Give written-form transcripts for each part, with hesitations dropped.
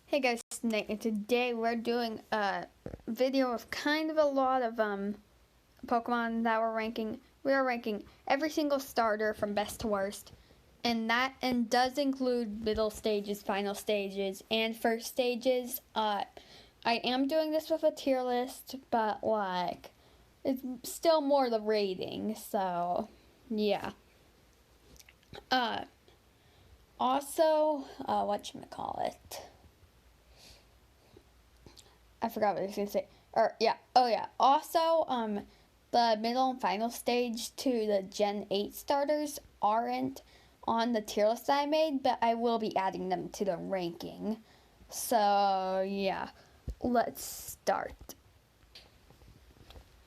Hey guys, it's Nate, and today we're doing a video of kind of a lot of Pokemon that we're ranking. We are ranking every single starter from best to worst, and that does include middle stages, final stages, and first stages. I am doing this with a tier list, but like it's still more the rating, so yeah. Also, whatchamacallit? I forgot what I was gonna say. Also, the middle and final stage to the Gen 8 starters aren't on the tier list that I made, but I will be adding them to the ranking. So yeah, let's start.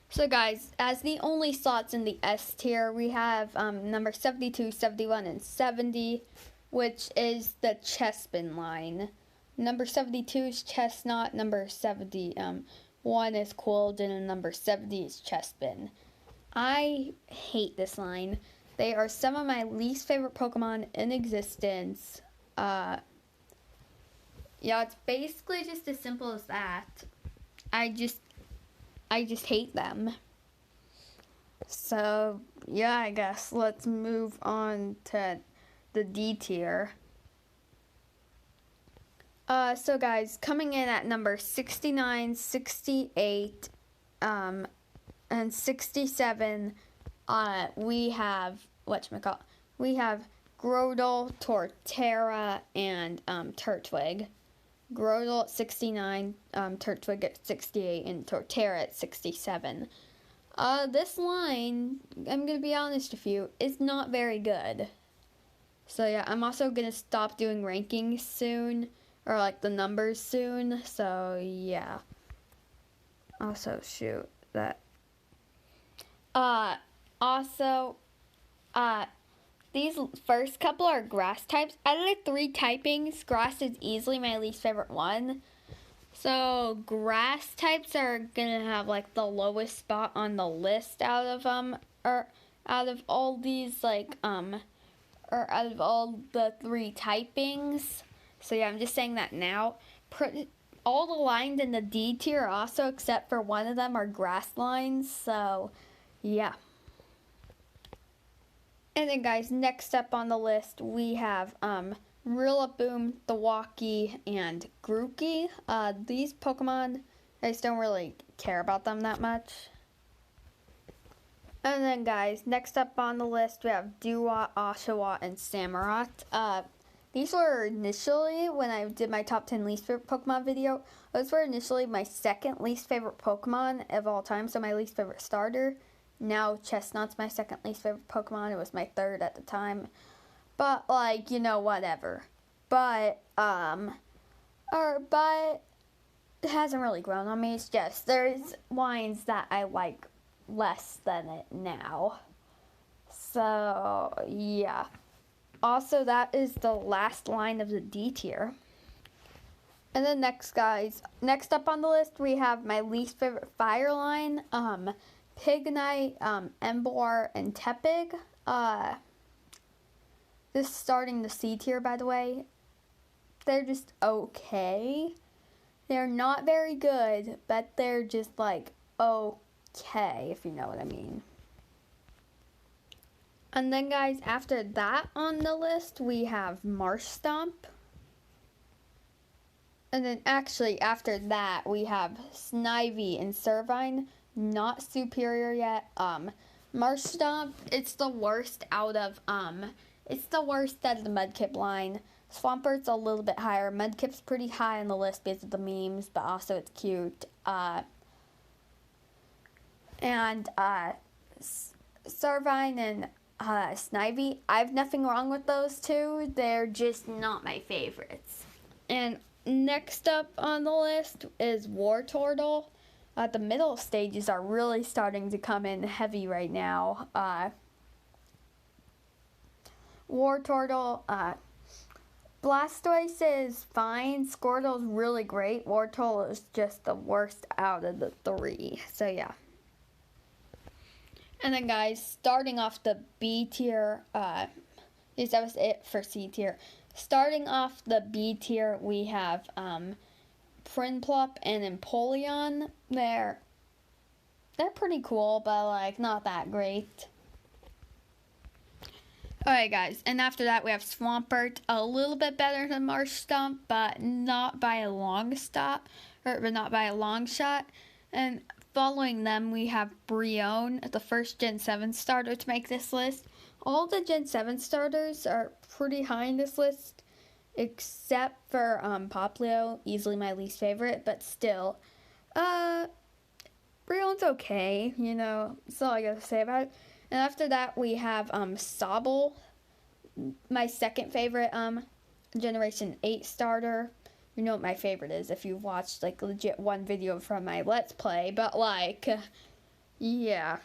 So guys, as the only slots in the S tier, we have number 72, 71, and 70, which is the Chespin line. Number 72 is Chestnut, number 71 is Quilladin, and number 70 is Chespin. I hate this line. They are some of my least favorite Pokemon in existence. Yeah, it's basically just as simple as that. I just hate them. So, yeah, I guess let's move on to the D tier. So guys, coming in at number 69, 68, and 67, we have, we have Groudon, Torterra, and Turtwig. Groudon at 69, Turtwig at 68, and Torterra at 67. This line, I'm going to be honest with you, is not very good. So yeah, I'm also going to stop doing rankings soon. Or like the numbers soon, so yeah. Also, shoot that. These first couple are grass types. Out of the 3 typings, grass is easily my least favorite one. So grass types are gonna have like the lowest spot on the list out of all these or out of all the 3 typings. So yeah, I'm just saying that now. All the lines in the D tier also, except for one of them, are grass lines. So yeah. And then guys, next up on the list we have Rillaboom, Thwackey, and Grookey. These Pokemon, I just don't really care about them that much. And then guys, next up on the list we have Dewott, Oshawott, and Samurott. These were initially, when I did my top 10 least favorite Pokemon video, those were initially my second least favorite Pokemon of all time, so my least favorite starter. Now Chestnut's my second least favorite Pokemon. It was my third at the time. But, like, you know, whatever. But it hasn't really grown on me. It's just, there's lines that I like less than it now. So, yeah. Also, that is the last line of the D tier. And then next up on the list, we have my least favorite fire line, Pignite, Emboar, and Tepig. This is starting the C tier, by the way. They're just okay. They're not very good, but they're just like okay, if you know what I mean. And then guys, after that on the list, we have Marshtomp. And then actually after that, we have Snivy and Servine. Not superior yet. Marshtomp, it's the worst out of the Mudkip line. Swampert's a little bit higher. Mudkip's pretty high on the list because of the memes, but also it's cute. Servine and Snivy, I have nothing wrong with those two. They're just not my favorites. And next up on the list is Wartortle. The middle stages are really starting to come in heavy right now. Wartortle, Blastoise is fine. Squirtle's really great. Wartortle is just the worst out of the 3. So yeah. And then guys, starting off the B tier, that was it for C tier. starting off the B tier, we have Prinplup and Empoleon. They're pretty cool, but like not that great. Alright guys, and after that we have Swampert, a little bit better than Marshtomp, but not by a long shot. And following them we have Brionne, the first Gen 7 starter to make this list. All the Gen 7 starters are pretty high in this list, except for Popplio, easily my least favorite, but still. Brionne's okay, you know, that's all I gotta say about it. And after that, we have Sobble, my second favorite Generation 8 starter. You know what my favorite is if you've watched, like, legit one video from my Let's Play. But, like, yeah.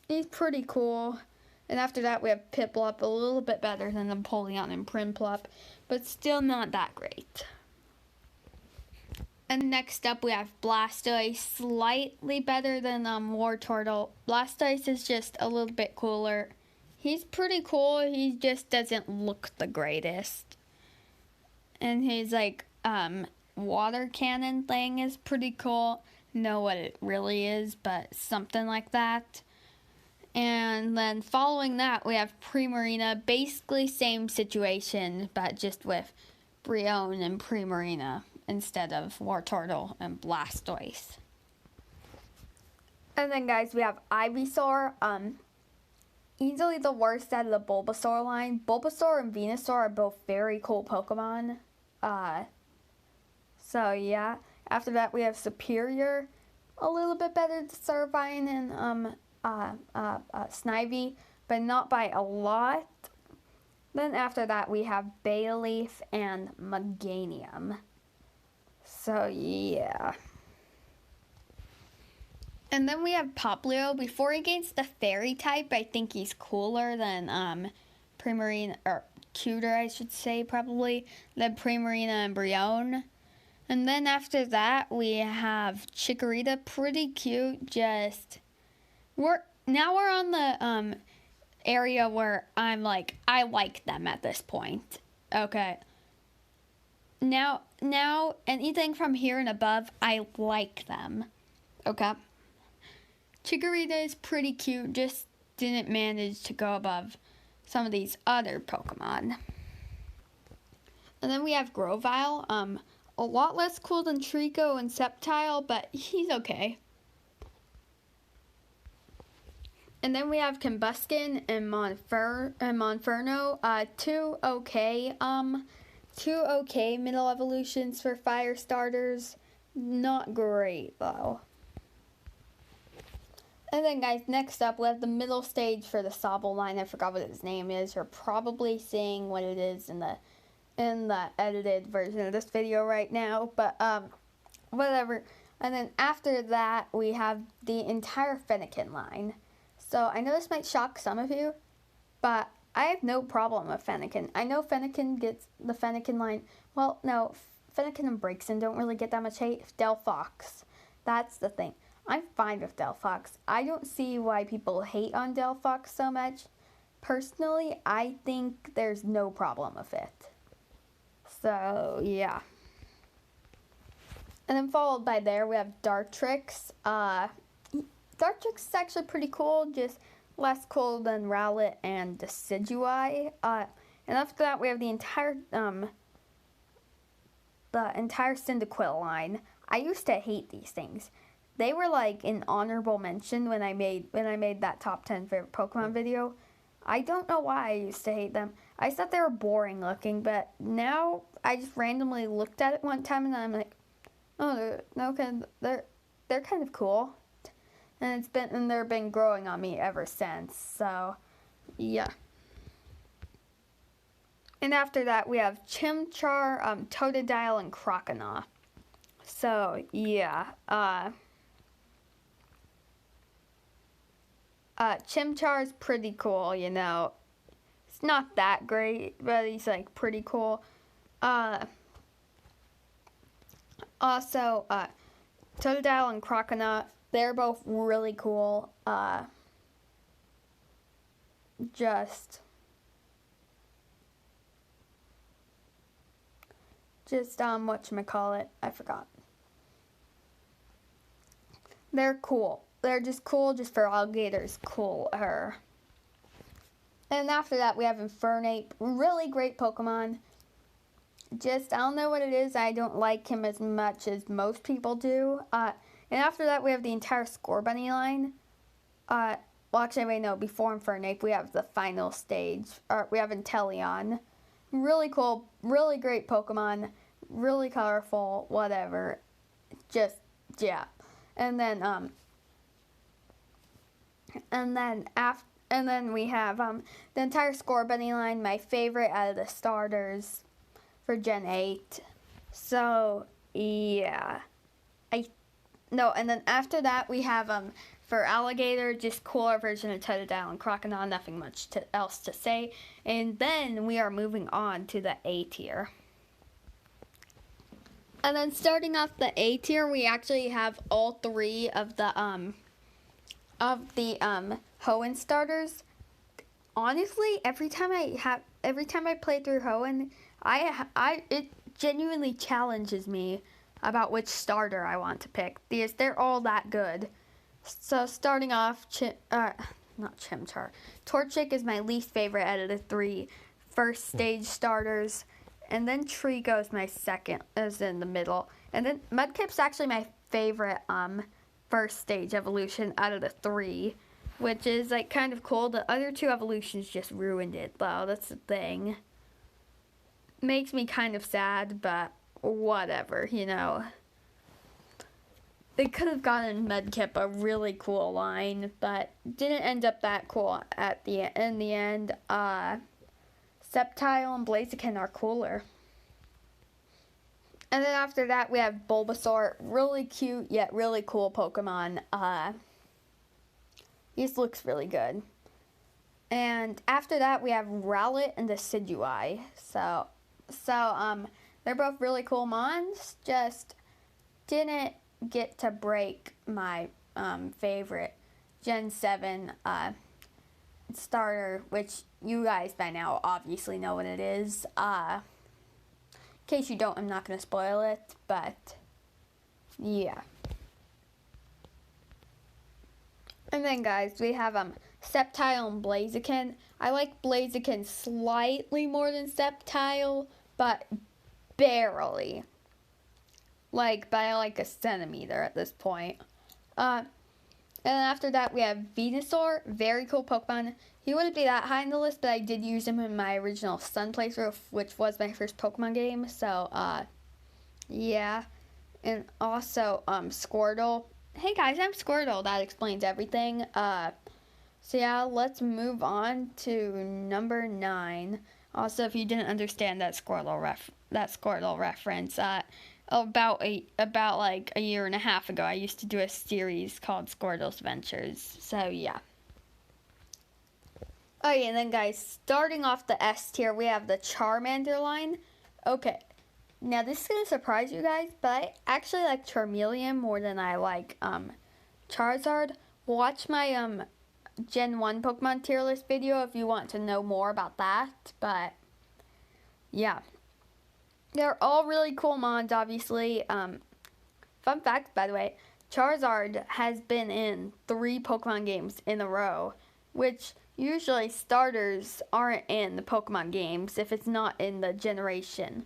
He's pretty cool. And after that, we have Piplup, a little bit better than Empoleon and Prinplup, but still not that great. And next up, we have Blastoise, slightly better than Wartortle. Blastoise is just a little bit cooler. He's pretty cool, he just doesn't look the greatest. And his, like, water cannon thing is pretty cool. Know what it really is, but something like that. And then following that, we have Primarina, basically same situation, but just with Brionne and Primarina instead of Wartortle and Blastoise. And then guys, we have Ivysaur, easily the worst out of the Bulbasaur line. Bulbasaur and Venusaur are both very cool Pokemon. So yeah, after that we have Superior, a little bit better than Servine and Snivy, but not by a lot. Then after that we have Bayleaf and Meganium. So yeah. And then we have Popplio. Before he gains the Fairy type, I think he's cooler than Primarina, or cuter I should say probably, than Primarina and Brionne. And then after that we have Chikorita, pretty cute, just we're on the area where I'm like, I like them at this point. Okay. Now anything from here and above, I like them. Okay. Chikorita is pretty cute, just didn't manage to go above some of these other Pokemon. And then we have Grovyle, a lot less cool than Trico and Sceptile, but he's okay. And then we have Combuskin and Monferno, two okay middle evolutions for fire starters. Not great though. And then guys, next up we have the middle stage for the Sobble line. I forgot what its name is. You're probably seeing what it is in the edited version of this video right now, but whatever. And then after that we have the entire Fennekin line. So I know this might shock some of you, but I have no problem with Fennekin. I know Fennekin gets the Fennekin line. Well, no, Fennekin and Braixen don't really get that much hate. Delphox, that's the thing. I'm fine with Delphox. I don't see why people hate on Delphox so much. Personally, I think there's no problem with it. So, yeah. And then followed by there, we have Dartrix. Dartrix is actually pretty cool, just less cool than Rowlet and Decidueye. And after that, we have the entire Cyndaquil line. I used to hate these things. They were like an honorable mention when I made that top 10 favorite Pokemon video. I don't know why I used to hate them. I thought they were boring looking, but now I just randomly looked at it one time and I'm like, oh, they're kind of cool. And they've been growing on me ever since. So, yeah. And after that, we have Chimchar, Totodile, and Croconaw. So, yeah. Chimchar is pretty cool, you know. It's not that great, but he's, like, pretty cool. Also, Totodile and Croconaw, they're both really cool. Just Just, whatchamacallit, I forgot. They're cool. They're just cool just for alligators. Cooler. And after that, we have Infernape. Really great Pokemon. Just, I don't know what it is. I don't like him as much as most people do. And after that, we have the entire Scorbunny line. Well, actually, wait, no. Before Infernape, we have the final stage. We have Inteleon. Really cool. Really great Pokemon. Really colorful. Whatever. Just, yeah. And then we have the entire Scorbunny line, my favorite out of the starters for Gen 8. So, yeah. And then after that, we have, for Alligator, just cooler version of Totodile and Crocodile, nothing much else to say. And then we are moving on to the A tier. And then starting off the A tier, we actually have all three of the Hoenn starters. Honestly, every time I play through Hoenn, it genuinely challenges me about which starter I want to pick because they're all that good. So starting off, not Chimchar, Torchic is my least favorite out of the three first stage starters. And then Treecko is my second, is in the middle. And then Mudkip's actually my favorite first stage evolution out of the three, which is like kind of cool. The other two evolutions just ruined it, though. That's the thing. Makes me kind of sad, but whatever, you know. They could have gotten Mudkip a really cool line, but didn't end up that cool in the end. Sceptile and Blaziken are cooler. And then after that, we have Bulbasaur. Really cute, yet really cool Pokemon. He just looks really good. And after that, we have Rowlet and Decidueye. So they're both really cool mons. Just didn't get to break my favorite Gen 7 starter, which you guys by now obviously know what it is. In case you don't, I'm not going to spoil it, but yeah. And then guys, we have Sceptile and Blaziken. I like Blaziken slightly more than Sceptile, but barely. Like by like a centimeter at this point. And then after that, we have Venusaur. Very cool Pokemon. He wouldn't be that high on the list, but I did use him in my original Sun playthrough, which was my first Pokemon game. So, yeah. And also, Squirtle. Hey guys, I'm Squirtle. That explains everything. So yeah, let's move on to number 9. Also, if you didn't understand that Squirtle reference, about like a year and a half ago, I used to do a series called Squirtle's Adventures. So yeah. Okay, and then guys, starting off the S tier, we have the Charmander line. Okay, now this is gonna surprise you guys, but I actually like Charmeleon more than I like Charizard. Watch my Gen 1 Pokemon tier list video if you want to know more about that. But yeah. They're all really cool mons, obviously. Fun fact, by the way, Charizard has been in 3 Pokemon games in a row, which usually starters aren't in the Pokemon games if it's not in the generation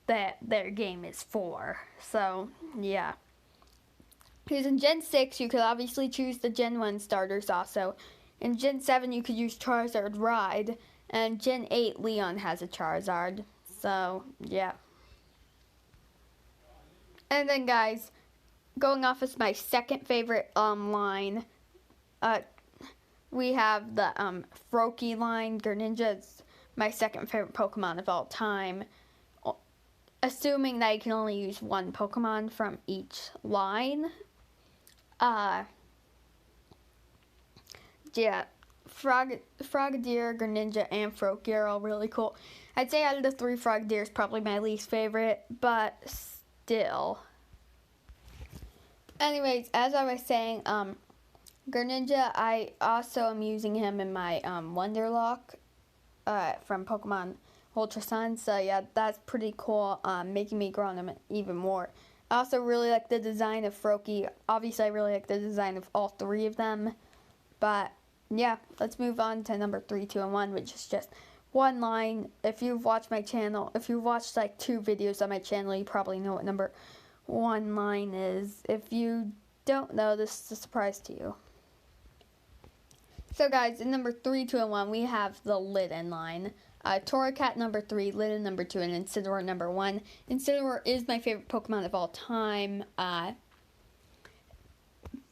that their game is for. So, yeah. Because in Gen 6, you could obviously choose the Gen 1 starters also. In Gen 7, you could use Charizard Ride. And Gen 8, Leon has a Charizard. So, yeah. And then, guys, going off as my second favorite line, we have the Froakie line. Greninja is my second favorite Pokemon of all time. Assuming that you can only use one Pokemon from each line. Yeah, Frogadier, Greninja, and Froakie are all really cool. I'd say out of the 3, Frogadier is probably my least favorite, but still. Anyways, as I was saying, Greninja, I also am using him in my Wonderlock from Pokemon Ultra Sun. So yeah, that's pretty cool, making me grow on them even more. I also really like the design of Froakie. Obviously, I really like the design of all three of them. But yeah, let's move on to number 3, 2, and 1, which is just one line. If you've watched my channel, if you've watched like 2 videos on my channel, you probably know what number 1 line is. If you don't know, this is a surprise to you. So guys, in number 3, 2, and 1, we have the Litten line. Torracat number 3, Litten number 2, and Incineroar number 1. Incineroar is my favorite Pokemon of all time.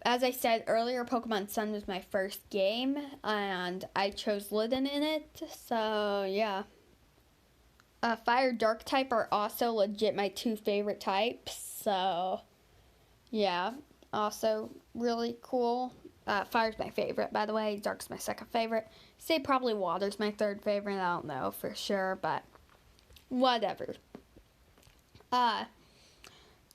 As I said earlier, Pokemon Sun was my first game, and I chose Litten in it, so yeah. Fire Dark type are also legit my 2 favorite types, so yeah, also really cool. Fire's my favorite, by the way. Dark's my second favorite. Say probably Water's my 3rd favorite. I don't know for sure, but whatever.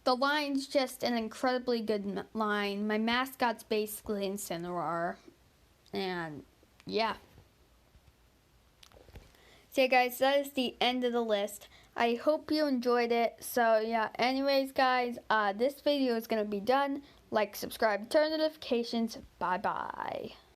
The line's just an incredibly good line. My mascot's basically Incineroar. And yeah. So yeah, guys, that is the end of the list. I hope you enjoyed it. So yeah, anyways guys, this video is going to be done. Like, subscribe, turn notifications. Bye bye.